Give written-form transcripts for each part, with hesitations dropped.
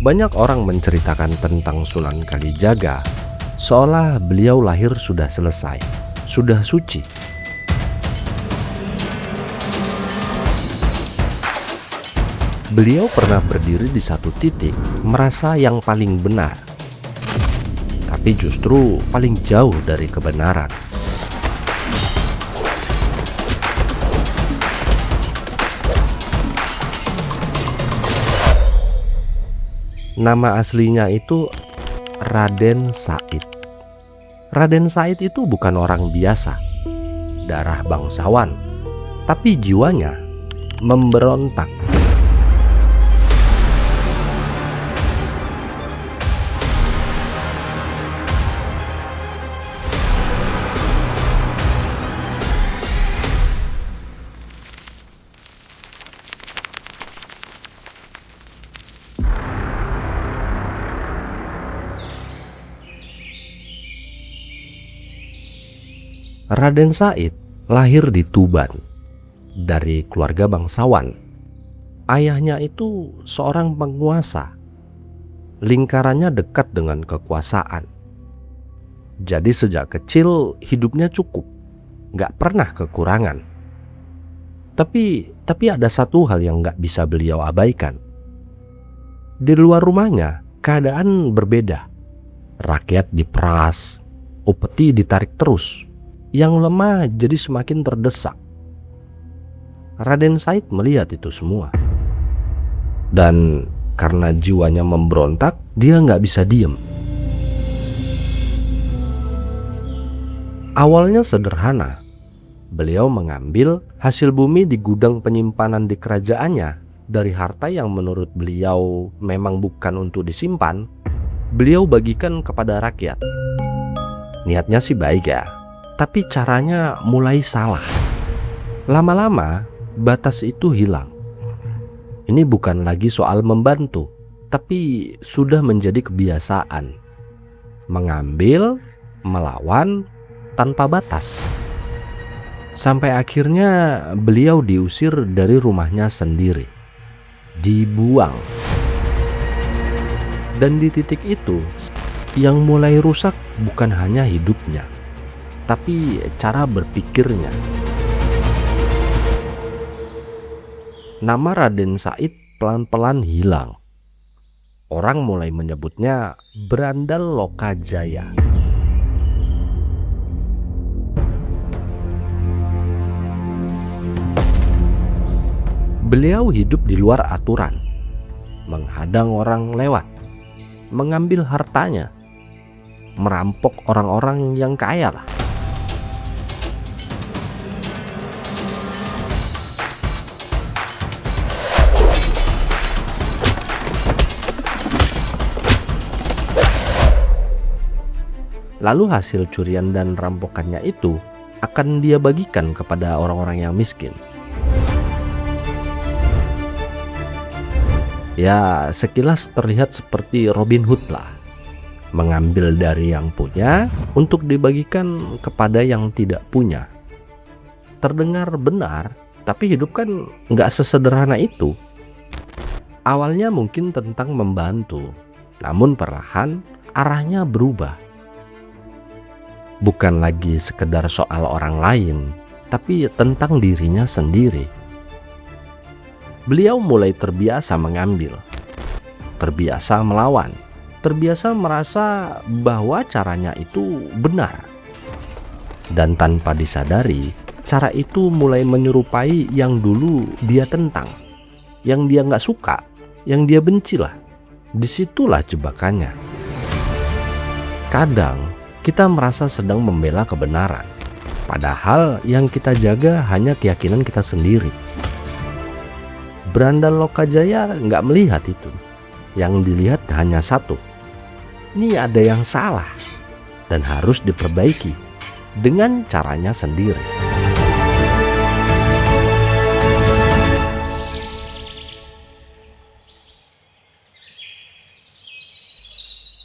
Banyak orang menceritakan tentang Sunan Kalijaga seolah beliau lahir sudah selesai, sudah suci. Beliau pernah berdiri di satu titik, merasa yang paling benar, tapi justru paling jauh dari kebenaran. Nama aslinya itu Raden Said. Raden Said itu bukan orang biasa, darah bangsawan, tapi jiwanya memberontak. Raden Said lahir di Tuban dari keluarga bangsawan. Ayahnya itu seorang penguasa. Lingkarannya dekat dengan kekuasaan. Jadi sejak kecil hidupnya cukup, gak pernah kekurangan. Tapi ada satu hal yang gak bisa beliau abaikan. Di luar rumahnya keadaan berbeda. Rakyat diperas, upeti ditarik terus. Yang lemah jadi semakin terdesak. Raden Said melihat itu semua. Dan karena jiwanya memberontak, dia nggak bisa diem. Awalnya sederhana. Beliau mengambil hasil bumi di gudang penyimpanan di kerajaannya dari harta yang menurut beliau memang bukan untuk disimpan. Beliau bagikan kepada rakyat. Niatnya sih baik ya, tapi caranya mulai salah. Lama-lama batas itu hilang. Ini bukan lagi soal membantu, tapi sudah menjadi kebiasaan. Mengambil, melawan tanpa batas. Sampai akhirnya beliau diusir dari rumahnya sendiri. Dibuang. Dan di titik itu, yang mulai rusak bukan hanya hidupnya, tapi cara berpikirnya. Nama Raden Said pelan-pelan hilang. Orang mulai menyebutnya Berandal Lokajaya. Beliau hidup di luar aturan, menghadang orang lewat, mengambil hartanya, merampok orang-orang yang kaya lah. Lalu hasil curian dan rampokannya itu akan dia bagikan kepada orang-orang yang miskin. Ya, sekilas terlihat seperti Robin Hood lah. Mengambil dari yang punya untuk dibagikan kepada yang tidak punya. Terdengar benar, tapi hidup kan nggak sesederhana itu. Awalnya mungkin tentang membantu, namun perlahan arahnya berubah. Bukan lagi sekedar soal orang lain, tapi tentang dirinya sendiri. Beliau mulai terbiasa mengambil, terbiasa melawan, terbiasa merasa bahwa caranya itu benar. Dan tanpa disadari, cara itu mulai menyerupai yang dulu dia tentang, yang dia nggak suka, yang dia benci lah. Disitulah jebakannya. Kadang kita merasa sedang membela kebenaran, padahal yang kita jaga hanya keyakinan kita sendiri. Berandal Lokajaya nggak melihat itu. Yang dilihat hanya satu. Ini ada yang salah dan harus diperbaiki dengan caranya sendiri.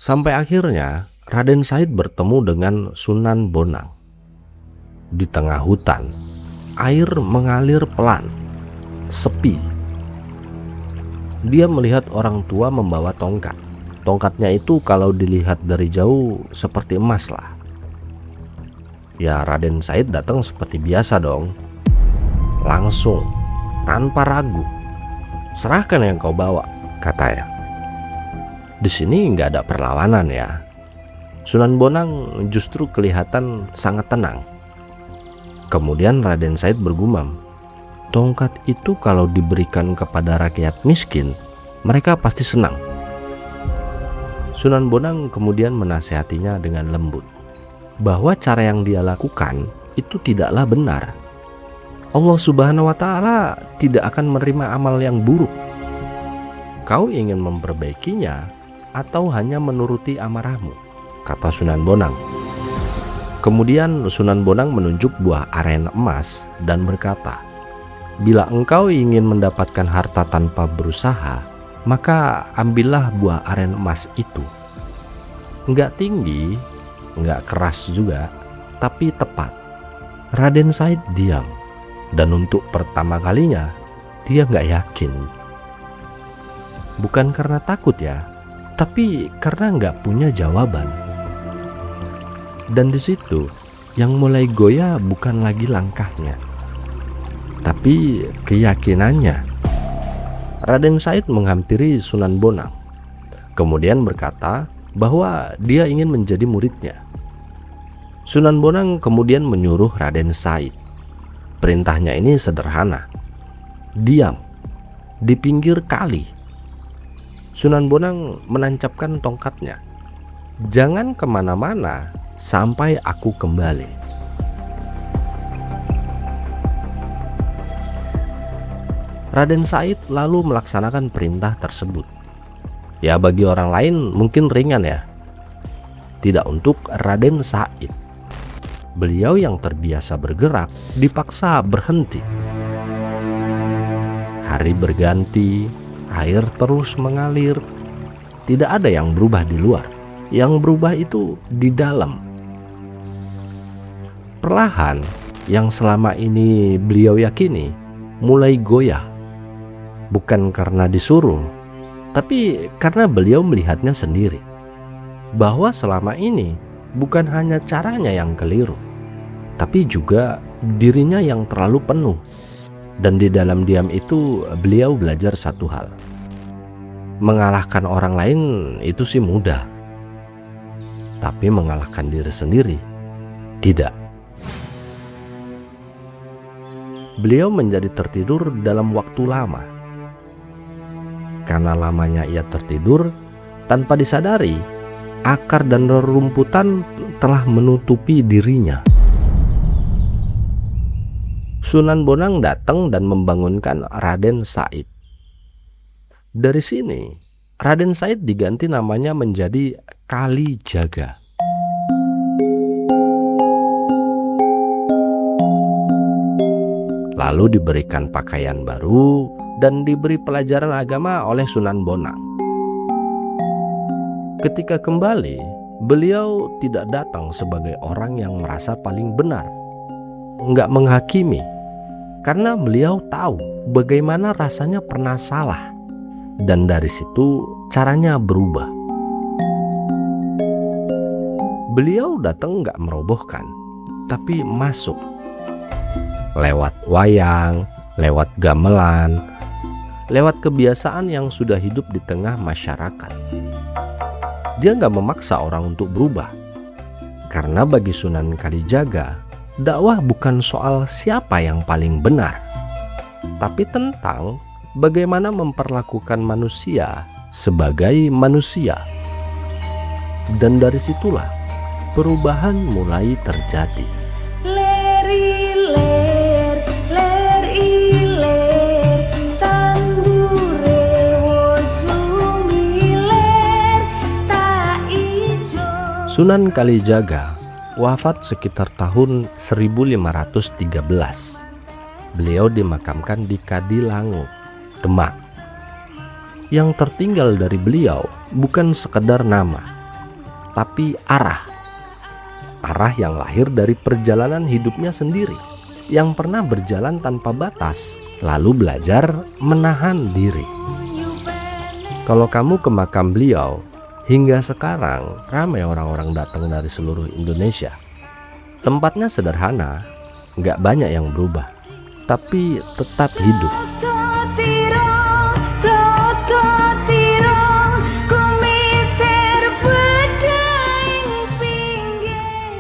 Sampai akhirnya Raden Said bertemu dengan Sunan Bonang. Di tengah hutan, air mengalir pelan, sepi. dia melihat orang tua membawa tongkat. Tongkatnya itu kalau dilihat dari jauh seperti emas lah. Ya, Raden Said datang seperti biasa dong. Langsung, tanpa ragu. "Serahkan yang kau bawa," katanya. Di sini nggak ada perlawanan ya. Sunan Bonang justru kelihatan sangat tenang. Kemudian Raden Said bergumam, "Tongkat itu kalau diberikan kepada rakyat miskin, mereka pasti senang." Sunan Bonang kemudian menasihatinya dengan lembut bahwa cara yang dia lakukan itu tidaklah benar. Allah Subhanahu wa Ta'ala tidak akan menerima amal yang buruk. Kau ingin memperbaikinya atau hanya menuruti amarahmu, kata Sunan Bonang. Kemudian Sunan Bonang menunjuk buah aren emas dan berkata, "Bila engkau ingin mendapatkan harta tanpa berusaha, maka ambillah buah aren emas itu. Enggak tinggi, enggak keras juga, tapi tepat." Raden Said diam, dan untuk pertama kalinya dia enggak yakin. Bukan karena takut ya, tapi karena enggak punya jawaban. Dan di situ yang mulai goyah bukan lagi langkahnya, tapi keyakinannya. Raden Said menghampiri Sunan Bonang, kemudian berkata bahwa dia ingin menjadi muridnya. Sunan Bonang kemudian menyuruh Raden Said. Perintahnya ini sederhana: diam di pinggir kali. Sunan Bonang menancapkan tongkatnya. "Jangan kemana-mana sampai aku kembali." Raden Said lalu melaksanakan perintah tersebut. Ya, bagi orang lain mungkin ringan ya. Tidak untuk Raden Said. Beliau yang terbiasa bergerak dipaksa berhenti. Hari berganti, air terus mengalir. Tidak ada yang berubah di luar. Yang berubah itu di dalam. Perlahan, yang selama ini beliau yakini mulai goyah. Bukan karena disuruh, tapi karena beliau melihatnya sendiri. Bahwa selama ini bukan hanya caranya yang keliru, tapi juga dirinya yang terlalu penuh. Dan di dalam diam itu beliau belajar satu hal: mengalahkan orang lain itu sih mudah, tapi mengalahkan diri sendiri tidak. Beliau menjadi tertidur dalam waktu lama. Karena lamanya ia tertidur, tanpa disadari, akar dan rerumputan telah menutupi dirinya. Sunan Bonang datang dan membangunkan Raden Said. Dari sini, Raden Said diganti namanya menjadi Kalijaga. Lalu diberikan pakaian baru dan diberi pelajaran agama oleh Sunan Bonang. Ketika kembali, beliau tidak datang sebagai orang yang merasa paling benar, enggak menghakimi, karena beliau tahu bagaimana rasanya pernah salah, dan dari situ caranya berubah. Beliau datang enggak merobohkan, tapi masuk. Lewat wayang, lewat gamelan, lewat kebiasaan yang sudah hidup di tengah masyarakat. Dia nggak memaksa orang untuk berubah. Karena bagi Sunan Kalijaga, dakwah bukan soal siapa yang paling benar, tapi tentang bagaimana memperlakukan manusia sebagai manusia. Dan dari situlah perubahan mulai terjadi. Sunan Kalijaga wafat sekitar tahun 1513. Beliau dimakamkan di Kadilangu, Demak. Yang tertinggal dari beliau bukan sekedar nama, tapi arah. Arah yang lahir dari perjalanan hidupnya sendiri, yang pernah berjalan tanpa batas, lalu belajar menahan diri. Kalau kamu ke makam beliau, hingga sekarang ramai orang-orang datang dari seluruh Indonesia. Tempatnya sederhana, nggak banyak yang berubah, tapi tetap hidup.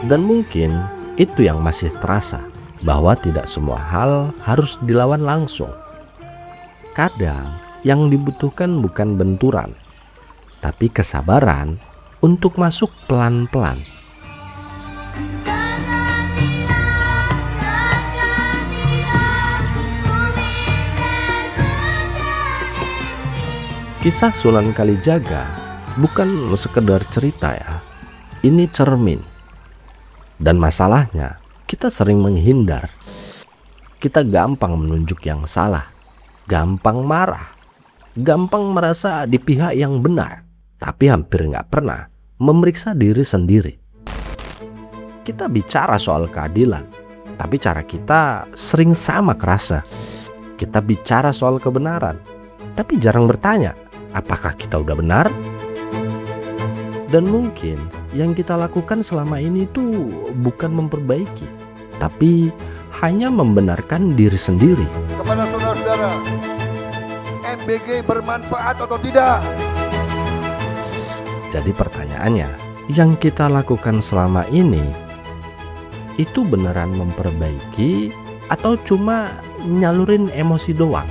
Dan mungkin itu yang masih terasa, bahwa tidak semua hal harus dilawan langsung. Kadang yang dibutuhkan bukan benturan, tapi kesabaran untuk masuk pelan-pelan. Kisah Sunan Kalijaga bukan sekedar cerita ya, ini cermin. Dan masalahnya, kita sering menghindar. Kita gampang menunjuk yang salah, gampang marah, gampang merasa di pihak yang benar, tapi hampir nggak pernah memeriksa diri sendiri. Kita bicara soal keadilan, tapi cara kita sering sama kerasa. Kita bicara soal kebenaran, tapi jarang bertanya, apakah kita udah benar? Dan mungkin yang kita lakukan selama ini tuh bukan memperbaiki, tapi hanya membenarkan diri sendiri. Kepada saudara-saudara, MBG bermanfaat atau tidak? Jadi pertanyaannya, yang kita lakukan selama ini itu beneran memperbaiki atau cuma nyalurin emosi doang?